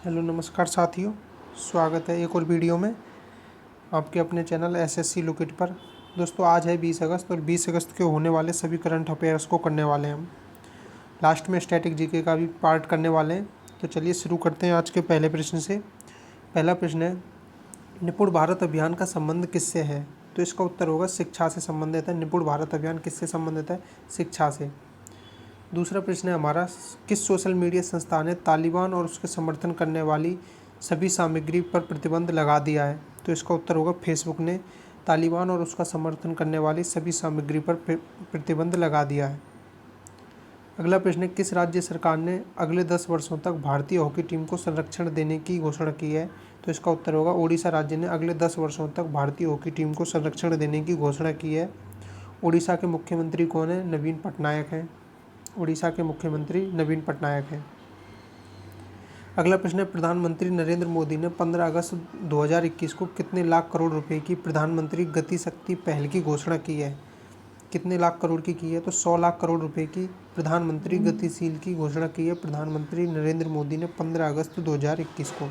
Hello नमस्कार साथियों, स्वागत है एक और वीडियो में आपके अपने चैनल एसएससी लुक इट पर। दोस्तों आज है 20 अगस्त और 20 अगस्त के होने वाले सभी करंट अफेयर्स को करने वाले हैं हम। लास्ट में स्टैटिक जीके का भी पार्ट करने वाले हैं। तो चलिए शुरू करते हैं आज के पहले प्रश्न से। पहला प्रश्न है, निपुण भारत अभियान का संबंध किससे है? तो इसका उत्तर होगा शिक्षा से संबंधित है। निपुण भारत अभियान किससे संबंधित है? शिक्षा से। दूसरा प्रश्न है हमारा, किस सोशल मीडिया संस्था ने तालिबान और उसके समर्थन करने वाली सभी सामग्री पर प्रतिबंध लगा दिया है? तो इसका उत्तर होगा फेसबुक ने तालिबान और उसका समर्थन करने वाली सभी सामग्री पर प्रतिबंध लगा दिया है। अगला प्रश्न है, किस राज्य सरकार ने अगले 10 वर्षों तक भारतीय हॉकी टीम को संरक्षण देने की घोषणा की है? तो इसका उत्तर होगा उड़ीसा राज्य ने अगले 10 वर्षों तक भारतीय हॉकी टीम को संरक्षण देने की घोषणा की है। उड़ीसा के मुख्यमंत्री कौन है? नवीन पटनायक हैं। उड़ीसा के मुख्यमंत्री नवीन पटनायक हैं। अगला प्रश्न है, प्रधानमंत्री नरेंद्र मोदी ने 15 अगस्त 2021 को कितने लाख करोड़ रुपए की प्रधानमंत्री गति शक्ति पहल की घोषणा की है? कितने लाख करोड़ की है? तो 100 लाख करोड़ रुपए की प्रधानमंत्री गतिशील की घोषणा की है प्रधानमंत्री नरेंद्र मोदी ने 15 अगस्त 2021 को।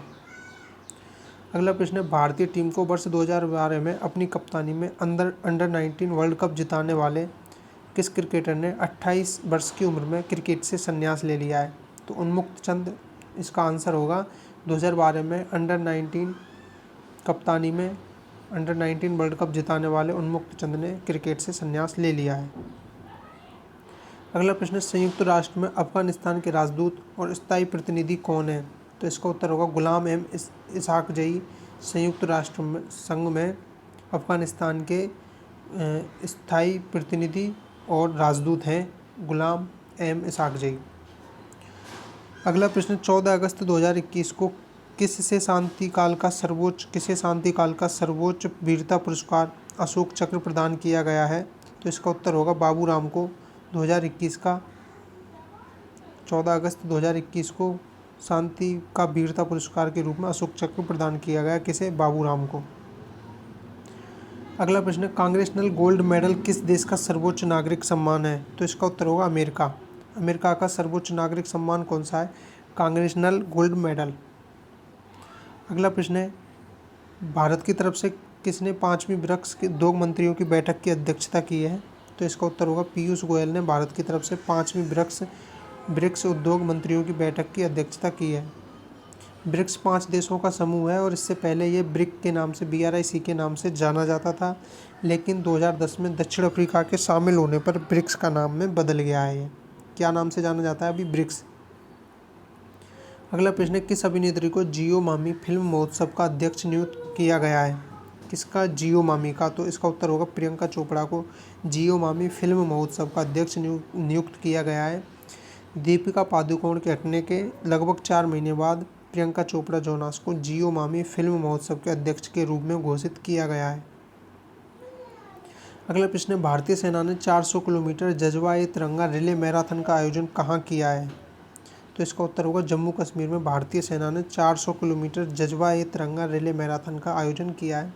अगला प्रश्न है, भारतीय टीम को वर्ष 2012 में अपनी कप्तानी में अंडर 19 वर्ल्ड कप जिताने वाले किस क्रिकेटर ने 28 वर्ष की उम्र में क्रिकेट से संन्यास ले लिया है? तो उन्मुक्त चंद इसका आंसर होगा। 2012 में अंडर 19 कप्तानी में अंडर 19 वर्ल्ड कप जिताने वाले उन्मुक्त चंद ने क्रिकेट से संन्यास ले लिया है। अगला प्रश्न, संयुक्त राष्ट्र में अफगानिस्तान के राजदूत और स्थायी प्रतिनिधि कौन है? तो इसका उत्तर होगा गुलाम एम इसहाक जई संयुक्त राष्ट्र संघ में अफगानिस्तान के स्थायी प्रतिनिधि और राजदूत हैं गुलाम एम इसहाक जई। अगला प्रश्न, 14 अगस्त 2021 को किसे शांति काल का सर्वोच्च वीरता पुरस्कार अशोक चक्र प्रदान किया गया है? तो इसका उत्तर होगा बाबू राम को। 2021 का 14 अगस्त 2021 को शांति का वीरता पुरस्कार के रूप में अशोक चक्र प्रदान किया गया। किसे? बाबू राम को। अगला प्रश्न, कांग्रेसनल गोल्ड मेडल किस देश का सर्वोच्च नागरिक सम्मान है? तो इसका उत्तर होगा अमेरिका। अमेरिका का सर्वोच्च नागरिक सम्मान कौन सा है? Congressional gold medal. अगला प्रश्न है, भारत की तरफ से किसने 5वीं ब्रिक्स के 2 मंत्रियों की बैठक की अध्यक्षता की है? तो इसका उत्तर होगा पीयूष गोयल ने भारत की तरफ से 5वीं ब्रिक्स उद्योग मंत्रियों की बैठक की अध्यक्षता की है। ब्रिक्स 5 देशों का समूह है और इससे पहले ये ब्रिक के नाम से BRIC के नाम से जाना जाता था, लेकिन 2010 में दक्षिण अफ्रीका के शामिल होने पर ब्रिक्स का नाम में बदल गया है। ये क्या नाम से जाना जाता है अभी? ब्रिक्स। अगला प्रश्न है, किस अभिनेत्री को जियो मामी फिल्म महोत्सव का अध्यक्ष नियुक्त किया गया है? किसका? जियो मामी का। तो इसका उत्तर होगा प्रियंका चोपड़ा को जियो मामी फिल्म महोत्सव का अध्यक्ष नियुक्त किया गया है। दीपिका पादुकोण के हटने के लगभग 4 महीने बाद प्रियंका चोपड़ा जोनास को जियो मामी फिल्म महोत्सव के अध्यक्ष के रूप में घोषित किया गया है। अगला प्रश्न है, भारतीय सेना ने 400 किलोमीटर जज्बा ए तिरंगा रिले मैराथन का आयोजन कहाँ किया है? तो इसका उत्तर होगा जम्मू कश्मीर में भारतीय सेना ने 400 किलोमीटर जज्बा ए तिरंगा रिले मैराथन का आयोजन किया है।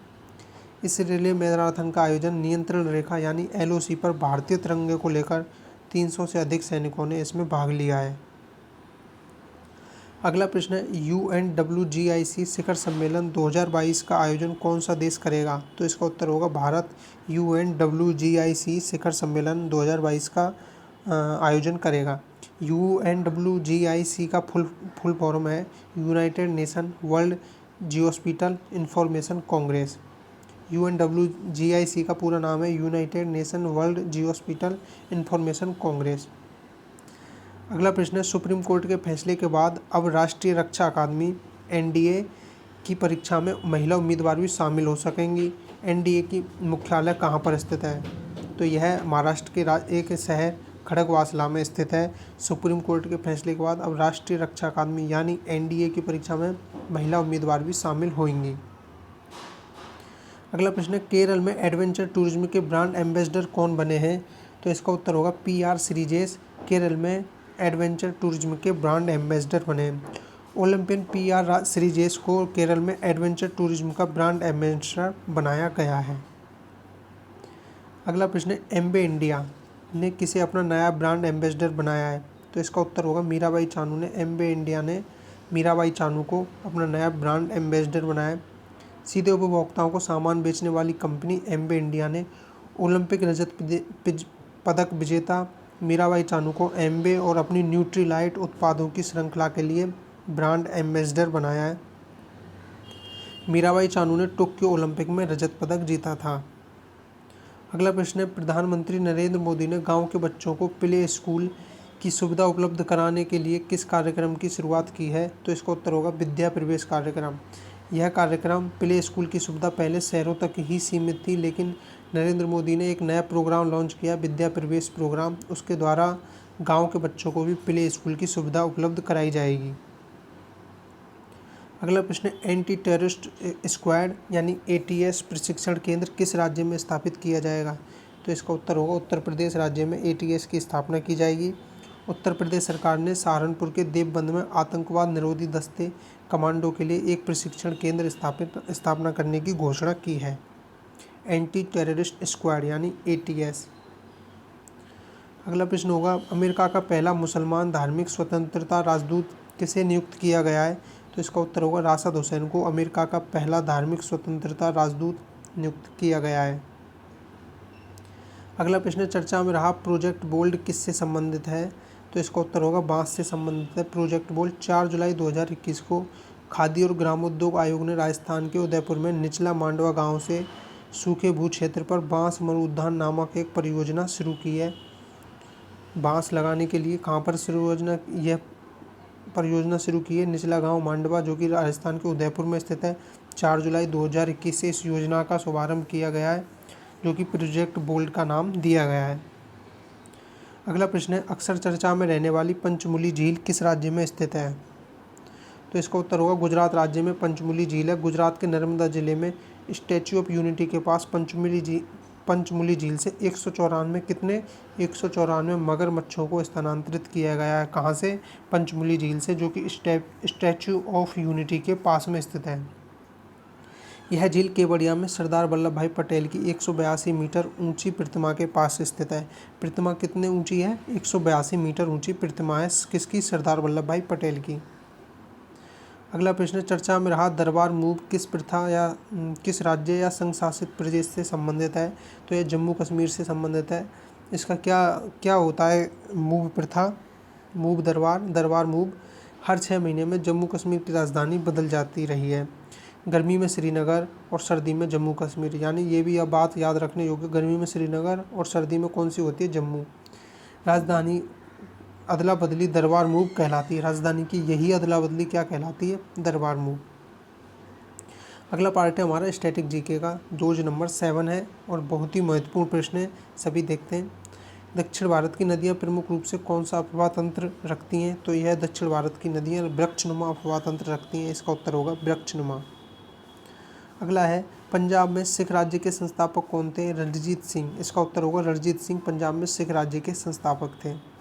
इस रिले मैराथन का आयोजन नियंत्रण रेखा यानी LOC पर भारतीय तिरंगे को लेकर 300 से अधिक सैनिकों ने इसमें भाग लिया है। अगला प्रश्न है, UNWGIC शिखर सम्मेलन 2022 का आयोजन कौन सा देश करेगा? तो इसका उत्तर होगा भारत UNWGIC शिखर सम्मेलन 2022 का आयोजन करेगा। UNWGIC का फुल फॉर्म है united nation world geospatial information congress. UNWGIC का पूरा नाम है united nation world geospatial information congress. अगला प्रश्न है, सुप्रीम कोर्ट के फैसले के बाद अब राष्ट्रीय रक्षा अकादमी NDA की परीक्षा में महिला उम्मीदवार भी शामिल हो सकेंगी। NDA की मुख्यालय कहाँ पर स्थित है? तो यह महाराष्ट्र के एक शहर खड़गवासला में स्थित है। सुप्रीम कोर्ट के फैसले के बाद अब राष्ट्रीय रक्षा अकादमी यानी NDA की परीक्षा में महिला उम्मीदवार भी शामिल होंगी। अगला प्रश्न है, केरल में एडवेंचर टूरिज्म के ब्रांड एम्बेसडर कौन बने हैं? तो इसका उत्तर होगा PR श्रीजेश केरल में एडवेंचर टूरिज्म के ब्रांड एम्बेसडर बने हैं। ओलंपियन PR श्रीजेश को केरल में एडवेंचर टूरिज्म का ब्रांड एम्बेसडर बनाया गया है। अगला प्रश्न है, एम्बे इंडिया ने किसे अपना नया ब्रांड एम्बेसडर बनाया है? तो इसका उत्तर होगा मीराबाई चानू ने एम्बे इंडिया ने मीराबाई चानू को अपना नया ब्रांड एम्बेसडर बनाया। सीधे उपभोक्ताओं को सामान बेचने वाली कंपनी एम्बे इंडिया ने ओलंपिक रजत पदक विजेता मीराबाई चानू को एम्बे और अपनी न्यूट्रीलाइट उत्पादों की श्रृंखला के लिए ब्रांड एम्बेसडर बनाया है। मीराबाई चानू ने टोक्यो ओलंपिक में रजत पदक जीता था। अगला प्रश्न है, प्रधानमंत्री नरेंद्र मोदी ने गांव के बच्चों को प्ले स्कूल की सुविधा उपलब्ध कराने के लिए किस कार्यक्रम की शुरुआत की है? तो इसका उत्तर होगा विद्या प्रवेश कार्यक्रम। यह कार्यक्रम प्ले स्कूल की सुविधा पहले शहरों तक ही सीमित थी, लेकिन नरेंद्र मोदी ने एक नया प्रोग्राम लॉन्च किया, विद्या प्रवेश प्रोग्राम। उसके द्वारा गांव के बच्चों को भी प्ले स्कूल की सुविधा उपलब्ध कराई जाएगी। अगला प्रश्न, एंटी टेररिस्ट स्क्वाड यानी ATS प्रशिक्षण केंद्र किस राज्य में स्थापित किया जाएगा? तो इसका उत्तर होगा उत्तर प्रदेश राज्य में ATS की स्थापना की जाएगी। उत्तर प्रदेश सरकार ने सहारनपुर के देवबंद में आतंकवाद निरोधी दस्ते कमांडो के लिए एक प्रशिक्षण केंद्र स्थापना करने की घोषणा की है, एंटी टेररिस्ट स्क्वाड यानी ATS। अगला प्रश्न होगा, अमेरिका का पहला मुसलमान धार्मिक स्वतंत्रता राजदूत किसे नियुक्त किया गया है? तो इसका उत्तर होगा राशिद हुसैन को अमेरिका का पहला धार्मिक स्वतंत्रता राजदूत नियुक्त किया गया है। अगला प्रश्न, चर्चा में रहा प्रोजेक्ट बोल्ड किससे संबंधित है? तो इसका उत्तर होगा बांस से संबंधित है। प्रोजेक्ट बोल्ड 4 जुलाई 2021 को खादी और ग्रामोद्योग आयोग ने राजस्थान के उदयपुर में निचला मांडवा गांव से सूखे भू क्षेत्र पर बांस मरुद्यान नामक एक परियोजना शुरू की है। बांस लगाने के लिए कहाँ पर यह परियोजना शुरू की है? निचला गांव मांडवा, जो कि राजस्थान के उदयपुर में स्थित है। 4 जुलाई 2021 से इस योजना का शुभारंभ किया गया है, जो कि प्रोजेक्ट बोल्ड का नाम दिया गया है। अगला प्रश्न है, अक्सर चर्चा में रहने वाली पंचमुली झील किस राज्य में स्थित है? तो इसका उत्तर होगा गुजरात राज्य में पंचमुली झील है। गुजरात के नर्मदा जिले में स्टैच्यू ऑफ यूनिटी के पास पंचमुली झील से 194 मगरमच्छों को स्थानांतरित किया गया है। कहाँ से? पंचमुली झील से, जो कि स्टैच्यू ऑफ यूनिटी के पास में स्थित है। यह झील केवड़िया में सरदार वल्लभ भाई पटेल की 182 मीटर ऊंची प्रतिमा के पास स्थित है। प्रतिमा कितने ऊंची है? 182 मीटर ऊंची प्रतिमा है। किसकी? सरदार वल्लभ भाई पटेल की। अगला प्रश्न, चर्चा में रहा दरबार मूव किस प्रथा या किस राज्य या संघ शासित प्रदेश से संबंधित है? तो यह जम्मू कश्मीर से संबंधित है। इसका क्या होता है मूव प्रथा? मूव दरबार मूव हर 6 महीने में जम्मू कश्मीर की राजधानी बदल जाती रही है। गर्मी में श्रीनगर और सर्दी में जम्मू कश्मीर, यानी ये भी अब बात याद रखने योग्य, गर्मी में श्रीनगर और सर्दी में कौन सी होती है? जम्मू। राजधानी अदला बदली दरबार मूव कहलाती है। राजधानी की यही अदला बदली क्या कहलाती है? दरबार मूव। अगला पार्ट है हमारा स्टैटिक जीके का, जो नंबर 7 है और बहुत ही महत्वपूर्ण प्रश्न है, सभी देखते हैं। दक्षिण भारत की नदियाँ प्रमुख रूप से कौन सा अफवाह तंत्र रखती हैं? तो यह दक्षिण भारत की नदियाँ वृक्षनुमा अफवाह तंत्र रखती हैं। इसका उत्तर होगा वृक्षनुमा। अगला है, पंजाब में सिख राज्य के संस्थापक कौन थे? रणजीत सिंह। इसका उत्तर होगा रणजीत सिंह पंजाब में सिख राज्य के संस्थापक थे।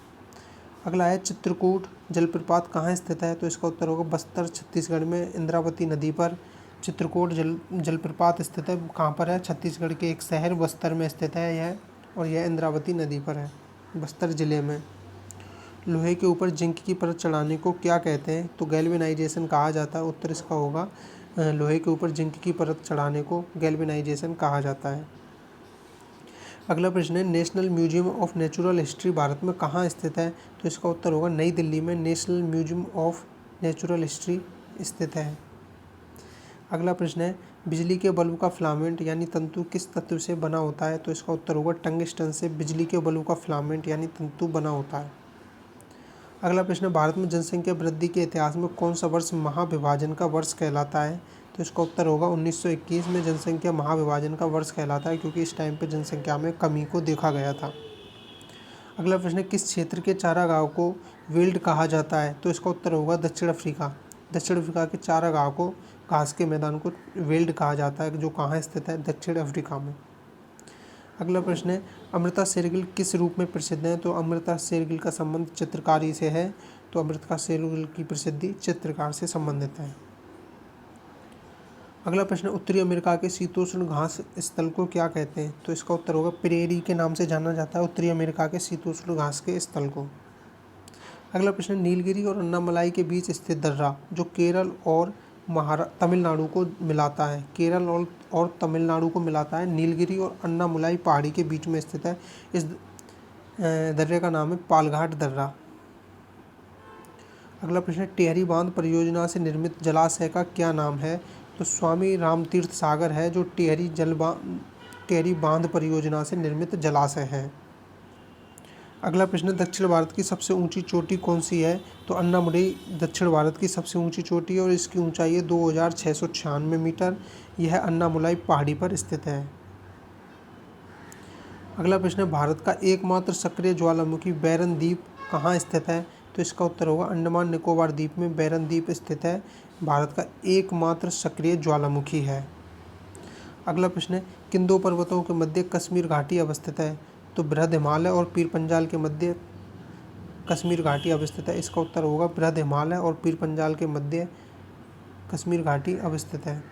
अगला है, चित्रकूट जलप्रपात कहाँ स्थित है? तो इसका उत्तर होगा बस्तर छत्तीसगढ़ में इंद्रावती नदी पर चित्रकूट जलप्रपात स्थित है। कहाँ पर है? छत्तीसगढ़ के एक शहर बस्तर में स्थित है यह, और यह इंद्रावती नदी पर है, बस्तर जिले में। लोहे के ऊपर जिंक की परत चढ़ाने को क्या कहते हैं? तो गैल्वेनाइजेशन कहा जाता है। उत्तर इसका होगा लोहे के ऊपर जिंक की परत चढ़ाने को गैल्वेनाइजेशन कहा जाता है। अगला प्रश्न है, national museum of natural history Bharat में कहाँ स्थित है? तो इसका उत्तर होगा नई दिल्ली में national museum of natural history स्थित है। अगला प्रश्न है, बिजली के बल्ब का फिलामेंट यानी तंतु किस तत्व से बना होता है? तो इसका उत्तर होगा टंगस्टन से बिजली के बल्ब का फिलामेंट यानी तंतु बना होता है। अगला प्रश्न, भारत में जनसंख्या वृद्धि के इतिहास में कौन सा वर्ष महाविभाजन का वर्ष कहलाता है? तो इसका उत्तर होगा 1921 में जनसंख्या महाविभाजन का वर्ष कहलाता है, क्योंकि इस टाइम पे जनसंख्या में कमी को देखा गया था। अगला प्रश्न, किस क्षेत्र के चारागाह को वेल्ड कहा जाता है? तो इसका उत्तर होगा दक्षिण अफ्रीका। दक्षिण अफ्रीका के चारागाह को, घास के मैदान को वेल्ड कहा जाता है, जो कहाँ स्थित है? दक्षिण अफ्रीका में। अगला प्रश्न है, अमृता शेरगिल किस रूप में प्रसिद्ध है? तो अमृता शेरगिल का संबंध चित्रकारी से है, तो अमृता शेरगिल की प्रसिद्धि चित्रकार से संबंधित है। अगला प्रश्न, उत्तरी अमेरिका के शीतोष्ण घास स्थल को क्या कहते हैं? तो इसका उत्तर होगा प्रेरी के नाम से जाना जाता है उत्तरी अमेरिका के शीतोष्ण घास के स्थल को। अगला प्रश्न है, नीलगिरी और अन्नामलाई के बीच स्थित दर्रा जो केरल और तमिलनाडु को मिलाता है, केरल और तमिलनाडु को मिलाता है, नीलगिरी और अन्नामलाई पहाड़ी के बीच में स्थित है। इस दर्रे का नाम है पालघाट दर्रा। अगला प्रश्न है, टिहरी बांध परियोजना से निर्मित जलाशय का क्या नाम है? तो स्वामी रामतीर्थ सागर है जो टिहरी बांध परियोजना से निर्मित जलाशय है। अगला प्रश्न, दक्षिण भारत की सबसे ऊंची चोटी कौन सी है? तो अन्नामुलाई दक्षिण भारत की सबसे ऊंची चोटी है और इसकी ऊंचाई है 2696 मीटर। यह अन्नामुलाई पहाड़ी पर स्थित है। अगला प्रश्न है, भारत का एकमात्र सक्रिय ज्वालामुखी बैरन द्वीप कहाँ स्थित है? तो इसका उत्तर होगा अंडमान निकोबार द्वीप में बैरन द्वीप स्थित है। भारत का एकमात्र सक्रिय ज्वालामुखी है। अगला प्रश्न है, किन दो पर्वतों के मध्य कश्मीर घाटी अवस्थित है? तो बृहद हिमालय और पीर पंजाल के मध्य कश्मीर घाटी अवस्थित है। इसका उत्तर होगा बृहद हिमालय और पीर पंजाल के मध्य कश्मीर घाटी अवस्थित है।